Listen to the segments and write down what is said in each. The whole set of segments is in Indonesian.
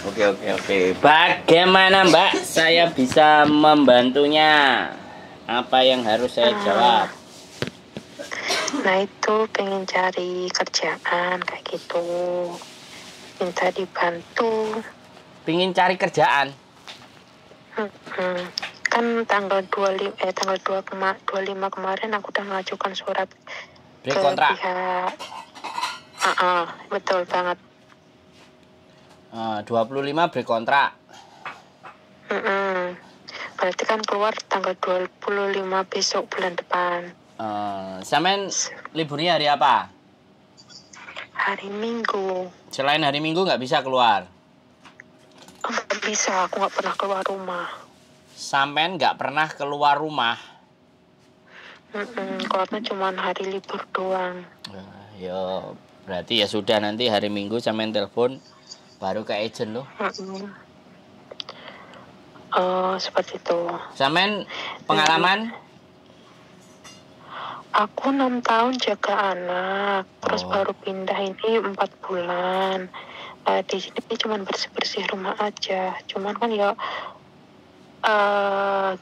Oke, oke, oke. Bagaimana Mbak saya bisa membantunya? Apa yang harus saya jawab? Nah itu pengen cari kerjaan kayak gitu, minta dibantu. Pingin cari kerjaan? Kan tanggal 25 kemarin aku udah ngajukan surat Break ke kontrak? pihak. Betul banget. 25 break kontrak. Berarti kan keluar tanggal 25 besok bulan depan. Sampean liburnya hari apa? Hari Minggu. Selain hari Minggu nggak bisa keluar? Nggak bisa, aku nggak pernah keluar rumah. Sampean nggak pernah keluar rumah? Keluarnya cuma hari libur doang. Ya, berarti ya sudah, nanti hari Minggu sampean telepon baru ke agent loh. Oh, seperti itu. Sampean pengalaman? Aku 6 tahun jaga anak, terus baru pindah ini 4 bulan. Di sini cuma bersih-bersih rumah aja. Cuman kan ya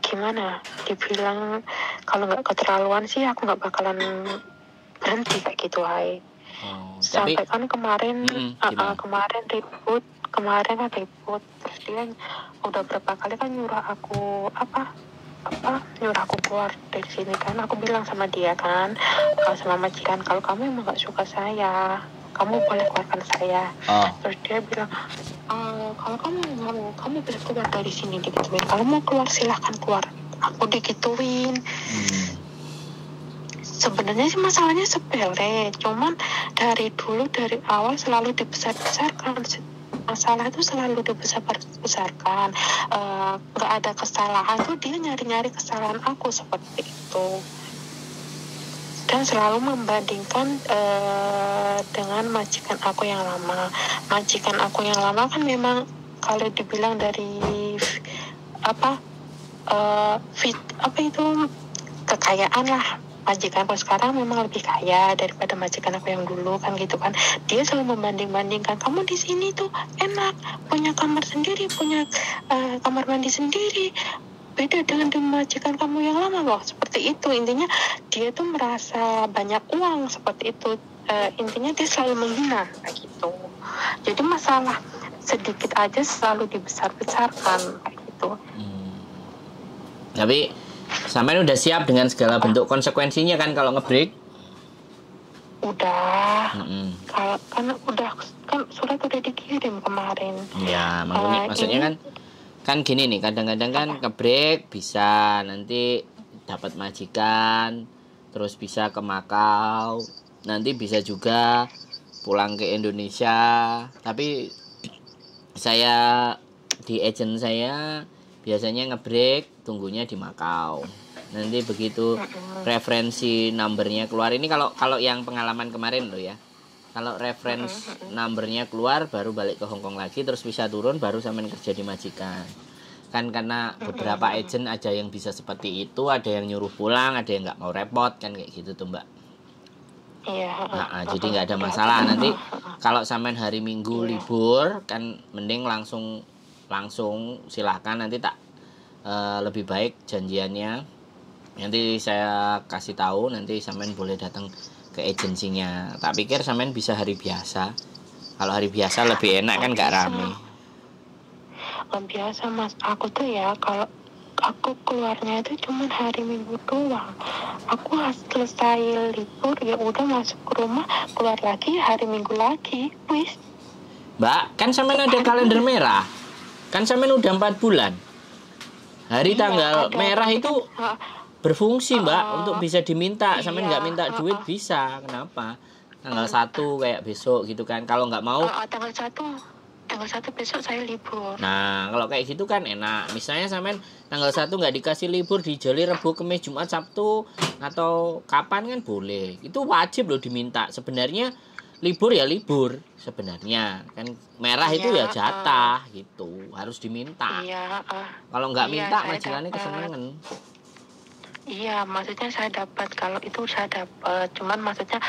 gimana? Dibilang kalau nggak keterlaluan sih aku nggak bakalan berhenti kayak gitu, hai. Sampai kan kemarin ribut. Terus dia udah berapa kali kan nyuruh aku nyuruh aku keluar dari sini kan. Aku bilang sama dia kan, sama majikan, kalau kamu emang gak suka saya, kamu boleh keluarkan saya. Terus dia bilang, kalau kamu mau, kamu bisa keluar dari sini, digituin. Kalau mau keluar silahkan keluar. Aku digituin. Sebenarnya sih masalahnya sepele, cuman dari awal selalu dibesar-besarkan. Masalah itu selalu dibesar-besarkan. Nggak ada kesalahan tuh dia nyari-nyari kesalahan aku seperti itu, dan selalu membandingkan dengan majikan aku yang lama. Majikan aku yang lama kan memang kalau dibilang dari kekayaan lah, majikan aku sekarang memang lebih kaya daripada majikan aku yang dulu kan gitu kan. Dia selalu membanding-bandingkan, kamu di sini tuh enak, punya kamar sendiri, punya kamar mandi sendiri, beda dengan majikan kamu yang lama loh, seperti itu. Intinya dia tuh merasa banyak uang seperti itu. Intinya dia selalu menghina kayak gitu. Jadi masalah sedikit aja selalu dibesar-besarkan kayak gitu. Tapi sampean udah siap dengan segala bentuk konsekuensinya kan kalau ngebreak? Udah. Kalau kan surat udah dikirim kemarin. Ya, maksudnya kan gini nih, kadang-kadang kan ngebreak bisa nanti dapat majikan, terus bisa ke Makau, nanti bisa juga pulang ke Indonesia. Tapi saya di agent saya biasanya ngebreak tunggunya di Makau. Nanti begitu referensi numbernya keluar, ini kalau yang pengalaman kemarin loh ya. Kalau referensi numbernya keluar baru balik ke Hongkong lagi, terus bisa turun baru sampean kerja di majikan. Kan karena beberapa agent aja yang bisa seperti itu, ada yang nyuruh pulang, ada yang nggak mau repot kan kayak gitu tuh Mbak. Iya. Jadi nggak ada masalah. Nanti kalau sampean hari Minggu libur kan mending langsung silahkan, nanti tak lebih baik janjiannya nanti saya kasih tahu, nanti sampean boleh datang ke agensinya. Tak pikir sampean bisa hari biasa. Kalau hari biasa lebih enak kan, nggak rame. Biasa mas, aku tuh ya kalau aku keluarnya itu cuma hari Minggu doang. Aku selesai libur ya udah masuk ke rumah, keluar lagi hari Minggu lagi, wis. Mbak, kan sampean ada kalender merah. Kan sampean udah 4 bulan. Hari tanggal merah itu berfungsi Mbak untuk bisa diminta. Sampean nggak minta duit bisa. Kenapa? Tanggal 1 kayak besok gitu kan. Kalau nggak mau tanggal 1 besok saya libur. Nah, kalau kayak gitu kan enak. Misalnya sampean tanggal 1 nggak dikasih libur, dijoli Rebo, Kamis, Jumat, Sabtu atau kapan kan boleh. Itu wajib loh diminta. Sebenarnya libur ya libur sebenarnya. Kan merah itu ya jatah gitu. Harus diminta. Kalau nggak minta majikannya kesenangan. Iya, maksudnya saya dapat, kalau itu saya dapat. Cuman maksudnya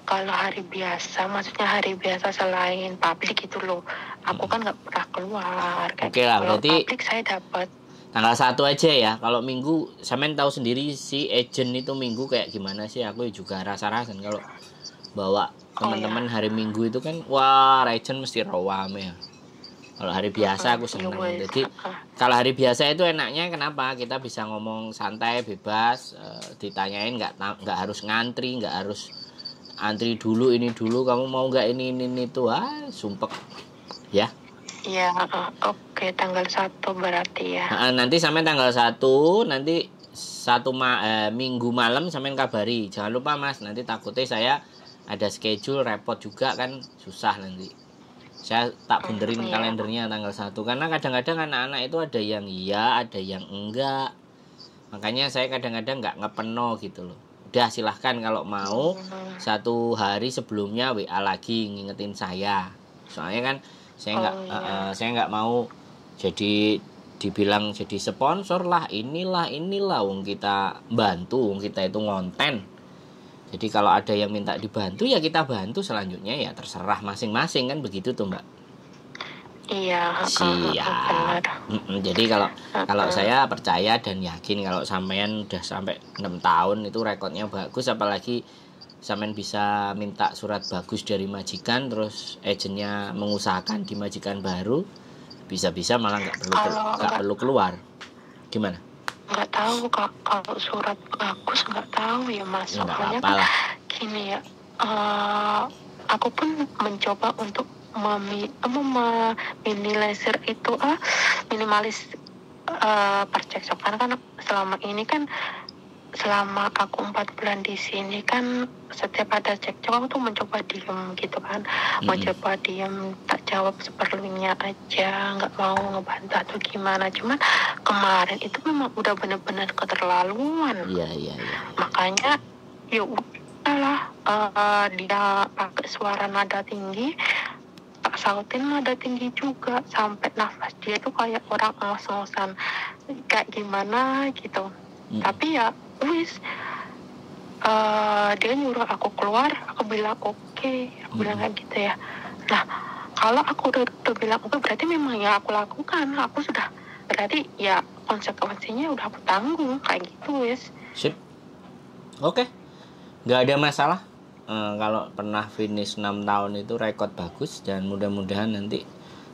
kalau hari biasa, maksudnya hari biasa selain publik itu loh, aku kan nggak pernah keluar. Oke lah, kalau berarti publik saya dapat. Tanggal 1 aja ya. Kalau minggu, sampean tahu sendiri si agent itu minggu kayak gimana sih. Aku juga rasa-rasan kalau bawa teman-teman hari Minggu itu kan, wah agent mesti rawame ya. Kalau hari biasa aku seneng. Jadi kalau hari biasa itu enaknya kenapa? Kita bisa ngomong santai, bebas, ditanyain nggak harus ngantri, nggak harus antri dulu ini dulu. Kamu mau nggak ini tuh? Sumpek ya. Iya, oke, tanggal 1 berarti ya. Nanti sampai tanggal 1, nanti Minggu malam sampean kabari. Jangan lupa Mas, nanti takutnya saya ada schedule repot juga kan, susah nanti. Saya tak benerin kalendernya tanggal 1 karena kadang-kadang anak-anak itu ada yang iya, ada yang enggak. Makanya saya kadang-kadang nggak ngepeno gitu loh. Udah silahkan kalau mau 1 hari sebelumnya WA lagi ngingetin saya. Soalnya kan saya nggak mau jadi dibilang jadi sponsor lah, inilah wong kita bantu, wong kita itu ngonten. Jadi kalau ada yang minta dibantu ya kita bantu, selanjutnya ya terserah masing-masing kan, begitu tuh Mbak. Iya. Siap. Jadi kalau saya percaya dan yakin kalau sampean udah sampai 6 tahun itu rekodnya bagus, apalagi sampean bisa minta surat bagus dari majikan, terus agennya mengusahakan di majikan baru, bisa-bisa malah nggak perlu keluar. Gimana? Nggak tahu Kak, kalau surat bagus nggak tahu ya Mas. Soalnya kan gini ya, aku pun mencoba untuk meminimalisir itu minimalis percekcokan kan selama ini kan. Selama aku 4 bulan di sini kan setiap ada cekcok aku tuh mencoba diem gitu kan, mencoba diem, tak jawab seperlunya aja, nggak mau ngebantah atau gimana. Cuman kemarin itu memang udah benar-benar keterlaluan. Iya. Makanya ya udahlah, dia pakai suara nada tinggi, tak sautin nada tinggi juga, sampai nafas dia tuh kayak orang ngos-ngosan kayak gimana gitu. Tapi ya wis, dia nyuruh aku keluar, aku bilang oke, aku bilang kayak gitu ya. Nah kalau aku udah bilang oke, berarti memang ya aku lakukan, aku sudah, berarti ya konsekuensinya udah aku tanggung kayak gitu wis. Sip. Oke. Nggak ada masalah. Kalau pernah finish 6 tahun itu rekod bagus, dan mudah-mudahan nanti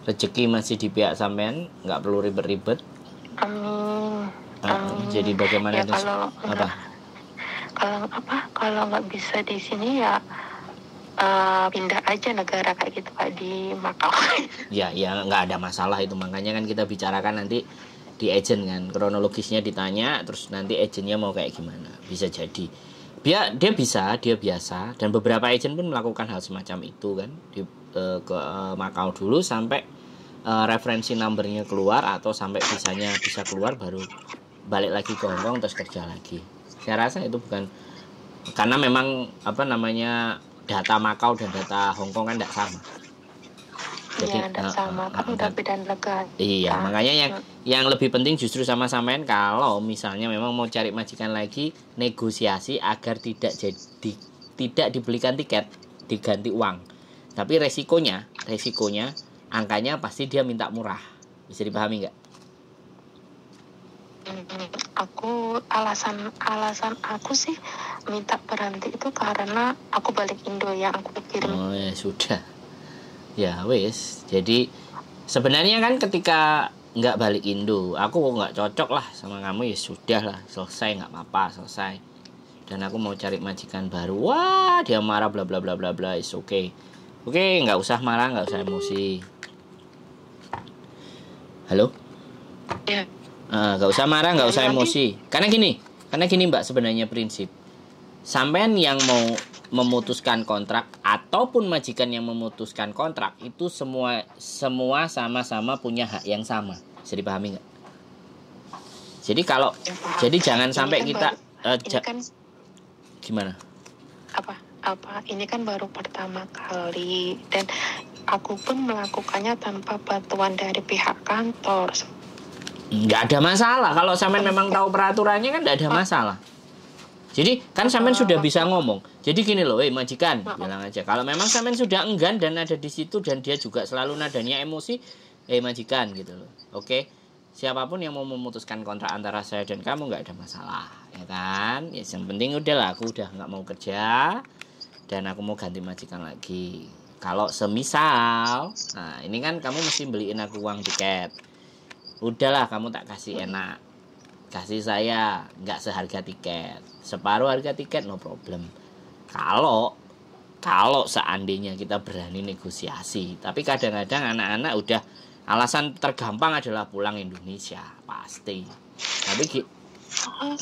rezeki masih di pihak sampean, nggak perlu ribet-ribet. Amin. Jadi bagaimana ya, kalau nggak bisa di sini ya pindah aja negara kayak gitu Pak, di Makau. ya nggak ada masalah itu, makanya kan kita bicarakan nanti di agent kan, kronologisnya ditanya, terus nanti agentnya mau kayak gimana, bisa jadi dia biasa, dan beberapa agent pun melakukan hal semacam itu kan, ke Makau dulu sampai referensi numbernya keluar atau sampai visanya bisa keluar, baru balik lagi ke Hongkong terus kerja lagi. Saya rasa itu bukan, karena memang data Makau dan data Hongkong kan tidak sama. Jadi tidak sama, kan udah beda negara. Iya, makanya yang lebih penting justru sama sampean, kalau misalnya memang mau cari majikan lagi, negosiasi agar tidak dibelikan tiket, diganti uang. Tapi resikonya angkanya pasti dia minta murah. Bisa dipahami nggak? Aku alasan aku sih minta berhenti itu karena aku balik Indo ya, aku kirim. Oh ya sudah, ya wes. Jadi sebenarnya kan ketika nggak balik Indo, aku nggak cocok lah sama kamu, ya sudah lah, selesai, nggak apa-apa, selesai. Dan aku mau cari majikan baru, wah dia marah bla bla bla bla bla, is okay. Oke, nggak usah marah, nggak usah emosi. Halo? Ya. Gak usah marah, gak usah emosi. Karena gini Mbak, sebenarnya prinsip sampean yang mau memutuskan kontrak ataupun majikan yang memutuskan kontrak itu semua sama-sama punya hak yang sama. Bisa dipahami nggak? Jadi jangan sampai kita gimana? Ini kan baru pertama kali, dan aku pun melakukannya tanpa bantuan dari pihak kantor. Nggak ada masalah. Kalau sampean memang tahu peraturannya kan nggak ada masalah. Jadi kan sampean sudah bisa ngomong. Jadi gini loh, majikan, bilang aja. Kalau memang sampean sudah enggan dan ada di situ dan dia juga selalu nadanya emosi, majikan gitu loh. Oke. Siapapun yang mau memutuskan kontrak antara saya dan kamu nggak ada masalah, ya kan? Ya yang penting udahlah, aku udah nggak mau kerja dan aku mau ganti majikan lagi. Kalau semisal, nah ini kan kamu mesti beliin aku uang tiket. Udahlah, kamu tak kasih enak. Kasih saya nggak seharga tiket, separuh harga tiket, no problem. Kalau seandainya kita berani negosiasi, tapi kadang-kadang anak-anak udah alasan tergampang adalah pulang Indonesia pasti.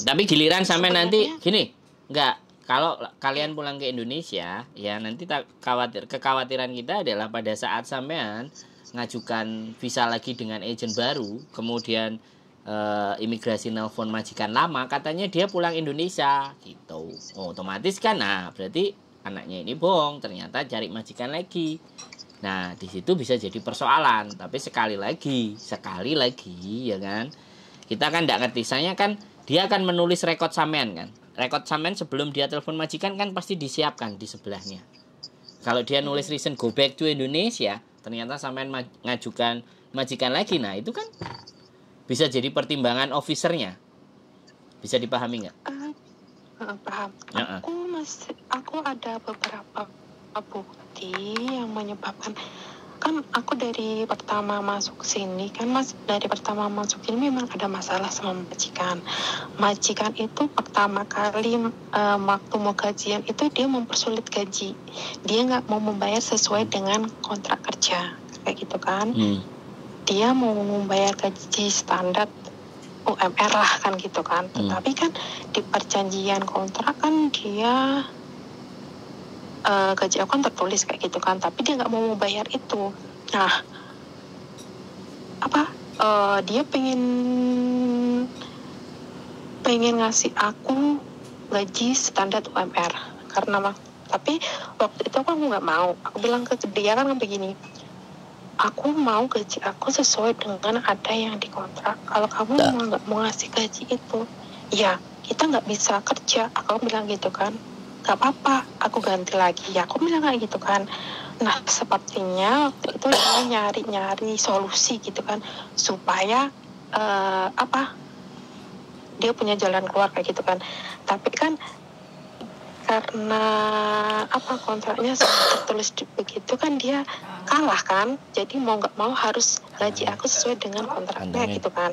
Tapi giliran sampai nanti gini, nggak, kalau kalian pulang ke Indonesia ya nanti kekhawatiran kita adalah pada saat sampean ngajukan visa lagi dengan agen baru, kemudian imigrasi nelpon majikan lama katanya dia pulang Indonesia gitu. Otomatis kan, nah berarti anaknya ini bohong, ternyata cari majikan lagi. Nah di situ bisa jadi persoalan. Tapi sekali lagi ya kan, kita kan nggak ngerti. Saya kan dia akan menulis rekod sampean kan, rekod sampean sebelum dia telepon majikan kan pasti disiapkan di sebelahnya. Kalau dia nulis reason go back to Indonesia, ternyata sampean ngajukan majikan lagi, nah itu kan bisa jadi pertimbangan officernya. Bisa dipahami nggak? Paham. Aku ada beberapa bukti yang menyebabkan, kan aku dari pertama masuk sini kan dari pertama masuk sini memang ada masalah sama majikan itu pertama kali waktu mau gajian itu dia mempersulit gaji, dia nggak mau membayar sesuai dengan kontrak kerja kayak gitu kan. Dia mau membayar gaji standar UMR lah kan gitu kan. Tetapi kan di perjanjian kontrak kan dia gaji aku kan tertulis kayak gitu kan, tapi dia nggak mau membayar itu. Nah dia pengen ngasih aku gaji standar UMR karena tapi waktu itu aku nggak mau. Aku bilang ke dia kan begini, aku mau gaji aku sesuai dengan ada yang dikontrak. Kalau kamu nggak mau ngasih gaji itu, ya kita nggak bisa kerja. Aku bilang gitu kan. Gak apa-apa, aku ganti lagi. Ya aku bilang kayak gitu kan. Nah sepertinya waktu itu dia nyari solusi gitu kan, supaya dia punya jalan keluar kayak gitu kan. Tapi kan karena kontraknya tertulis begitu kan, dia kalah kan, jadi mau nggak mau harus gaji aku sesuai dengan kontraknya gitu kan.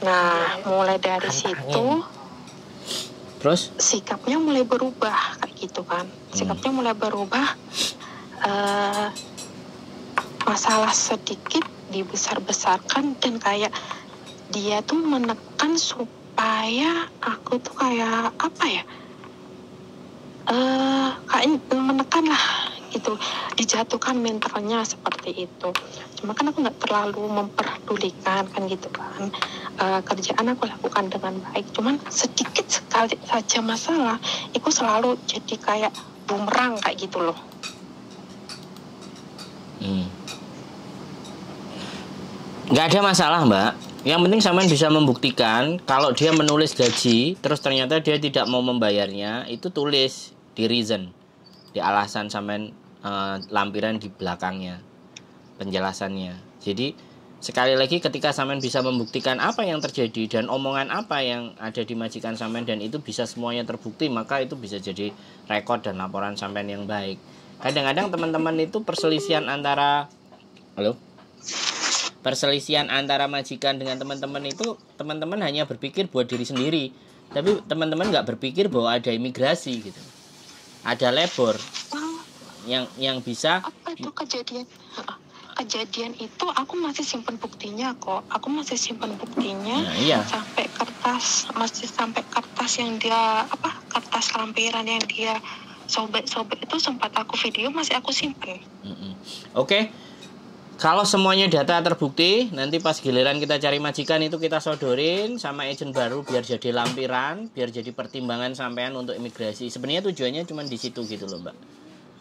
Nah mulai dari situ terus sikapnya mulai berubah kayak gitu kan. Sikapnya mulai berubah, masalah sedikit dibesar-besarkan dan kayak dia tuh menekan supaya aku tuh kayak kayak menekan lah gitu, dijatuhkan mentalnya seperti itu. Cuma kan aku nggak terlalu memperdulikan kan gitu kan. Kerjaan aku lakukan dengan baik, cuman sedikit sekali saja masalah itu selalu jadi kayak bumerang kayak gitu loh. Nggak ada masalah mbak, yang penting sampean bisa membuktikan. Kalau dia menulis gaji terus ternyata dia tidak mau membayarnya, itu tulis di reason, di alasan sampean, lampiran di belakangnya penjelasannya. Jadi sekali lagi ketika sampean bisa membuktikan apa yang terjadi dan omongan apa yang ada di majikan sampean dan itu bisa semuanya terbukti, maka itu bisa jadi rekod dan laporan sampean yang baik. Kadang-kadang teman-teman itu perselisihan antara majikan dengan teman-teman itu, teman-teman hanya berpikir buat diri sendiri, tapi teman-teman nggak berpikir bahwa ada imigrasi gitu, ada labor yang bisa. Apa itu kejadian itu aku masih simpan buktinya kok. Nah, iya. sampai kertas yang dia kertas lampiran yang dia sobek-sobek itu sempat aku video, masih aku simpan. Oke. Kalau semuanya data terbukti, nanti pas giliran kita cari majikan itu kita sodorin sama agen baru biar jadi lampiran, biar jadi pertimbangan sampean untuk imigrasi. Sebenarnya tujuannya cuma di situ gitu loh mbak.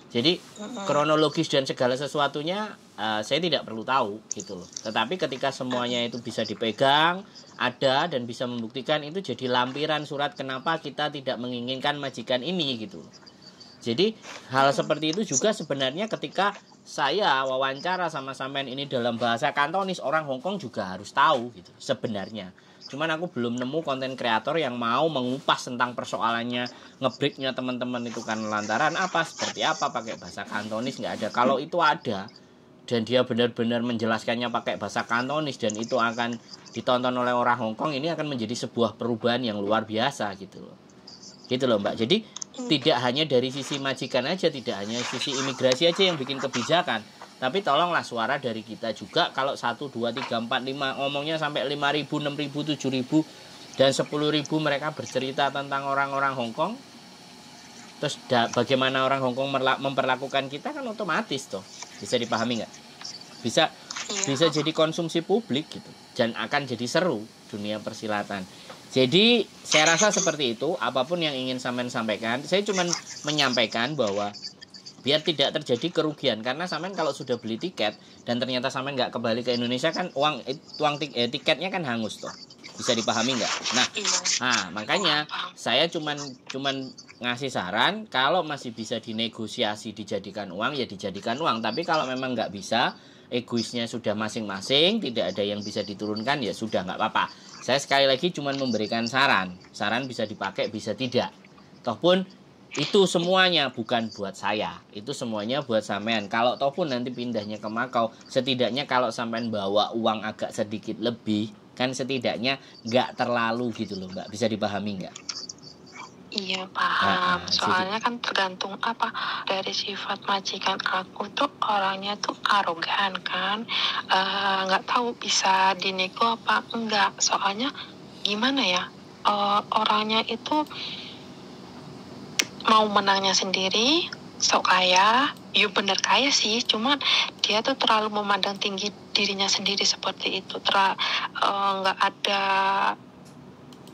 Jadi kronologis dan segala sesuatunya saya tidak perlu tahu gitu loh. Tetapi ketika semuanya itu bisa dipegang, ada dan bisa membuktikan, itu jadi lampiran surat kenapa kita tidak menginginkan majikan ini gitu loh. Jadi hal seperti itu juga sebenarnya ketika saya wawancara sama sampean ini dalam bahasa Kantonis, orang Hongkong juga harus tahu gitu sebenarnya. Cuman aku belum nemu konten kreator yang mau mengupas tentang persoalannya, ngebreaknya teman-teman itu kan lantaran apa, seperti apa, pakai bahasa Kantonis nggak ada. Kalau itu ada dan dia benar-benar menjelaskannya pakai bahasa Kantonis dan itu akan ditonton oleh orang Hongkong, ini akan menjadi sebuah perubahan yang luar biasa gitu loh. Gitu loh Mbak. Jadi tidak hanya dari sisi majikan aja, tidak hanya sisi imigrasi aja yang bikin kebijakan, tapi tolonglah suara dari kita juga. Kalau 1, 2, 3, 4, 5 ngomongnya sampai 5.000, 6.000, 7.000 dan 10.000 mereka bercerita tentang orang-orang Hongkong. Terus bagaimana orang Hongkong memperlakukan kita, kan otomatis toh. Bisa dipahami nggak? Bisa jadi konsumsi publik gitu. Dan akan jadi seru dunia persilatan. Jadi saya rasa seperti itu. Apapun yang ingin sampean sampaikan, saya cuma menyampaikan bahwa biar tidak terjadi kerugian, karena sampean kalau sudah beli tiket dan ternyata sampean nggak kembali ke Indonesia, kan uang tiketnya kan hangus toh. Bisa dipahami nggak? Nah, makanya saya cuman ngasih saran, kalau masih bisa dinegosiasi dijadikan uang ya dijadikan uang. Tapi kalau memang nggak bisa, egoisnya sudah masing-masing, tidak ada yang bisa diturunkan, ya sudah nggak apa-apa. Saya sekali lagi cuma memberikan saran. Saran bisa dipakai, bisa tidak. Tohpun itu semuanya bukan buat saya. Itu semuanya buat sampean. Kalau tohpun nanti pindahnya ke Makau, setidaknya kalau sampean bawa uang agak sedikit lebih, kan setidaknya nggak terlalu gitu loh Mbak. Bisa dipahami nggak? Iya paham, soalnya kan tergantung apa dari sifat majikan aku tuh, orangnya tuh arogan kan, nggak tahu bisa dinego apa enggak. Soalnya gimana ya, orangnya itu mau menangnya sendiri, sok kaya, ya bener kaya sih, cuman dia tuh terlalu memandang tinggi dirinya sendiri seperti itu, nggak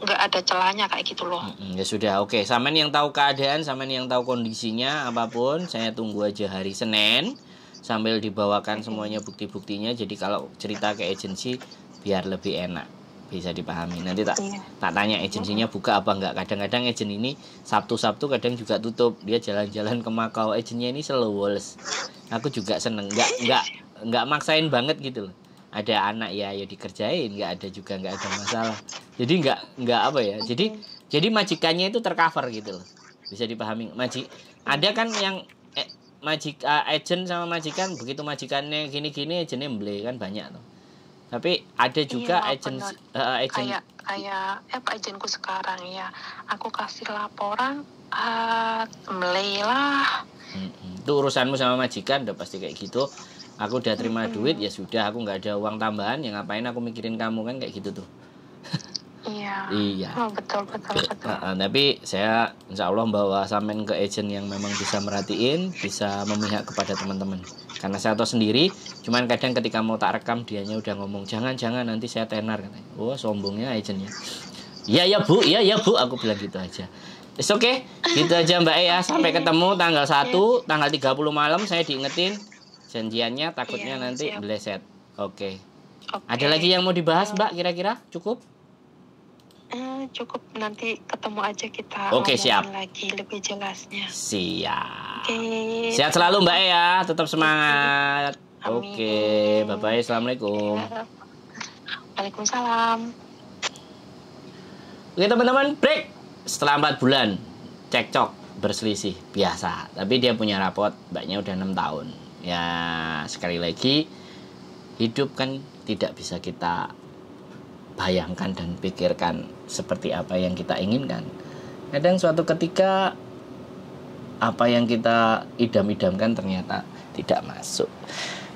ada celahnya kayak gitu loh. Ya sudah, oke. Sampean yang tahu keadaan, sampean yang tahu kondisinya apapun, saya tunggu aja hari Senin sambil dibawakan semuanya bukti-buktinya. Jadi kalau cerita ke agensi biar lebih enak, bisa dipahami. Nanti tak tanya agensinya buka apa enggak. Kadang-kadang agen ini Sabtu kadang juga tutup. Dia jalan-jalan ke Makau, agennya ini slow walls. Aku juga seneng, nggak maksain banget gitu loh. Ada anak ya dikerjain, nggak ada juga nggak ada masalah. Jadi nggak apa ya. Jadi majikannya itu tercover gitu loh. Bisa dipahami. Ada kan yang agent sama majikan, begitu majikannya gini-gini, agennya beli kan banyak tuh. Tapi ada juga agent kayak agenku sekarang ya. Aku kasih laporan beli lah. Itu urusanmu sama majikan udah pasti kayak gitu. Aku udah terima duit, ya sudah, aku nggak ada uang tambahan, ya ngapain aku mikirin kamu, kan kayak gitu tuh. Iya. Oh, betul. Tapi saya insya Allah bawa sampean ke agent yang memang bisa merhatiin, bisa memihak kepada teman-teman. Karena saya tahu sendiri, cuman kadang ketika mau tak rekam, dianya udah ngomong jangan nanti saya tenar katanya. Oh, sombongnya agentnya. Iya bu, aku bilang gitu aja. It's okay, gitu aja Mbak ya. Sampai ketemu tanggal 1, tanggal 30 malam saya diingetin janjiannya, takutnya nanti meleset. Oke. Ada lagi yang mau dibahas Mbak kira-kira? Cukup? Cukup, nanti ketemu aja kita. Oke, siap. Lagi lebih jelasnya. Siap. Sehat selalu Mbak ya, tetap semangat. Oke, bye-bye. Assalamualaikum. Waalaikumsalam. Oke teman-teman, break. Setelah 4 bulan cekcok, berselisih biasa. Tapi dia punya rapot, Mbaknya udah 6 tahun. Ya, sekali lagi, hidup kan tidak bisa kita bayangkan dan pikirkan seperti apa yang kita inginkan. Kadang suatu ketika apa yang kita idam-idamkan ternyata tidak masuk.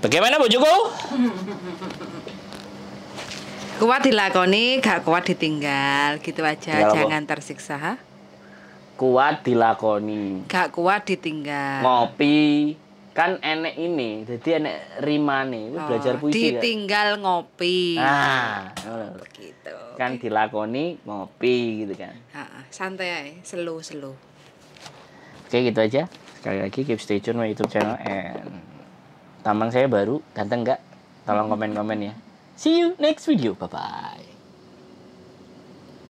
Bagaimana bojoku? Kuat dilakoni, gak kuat ditinggal, gitu aja. Jangan tersiksa. Ha? Kuat dilakoni, gak kuat ditinggal. Ngopi kan enek ini, jadi enek rimane, belajar puisi ditinggal kan? Ngopi. Gitu. Kan dilakoni ngopi gitu kan. Santai aja, slow. Oke, gitu aja. Sekali lagi keep stay tune my YouTube channel and tampang saya baru, ganteng nggak? Tolong komen-komen ya. See you next video. Bye bye.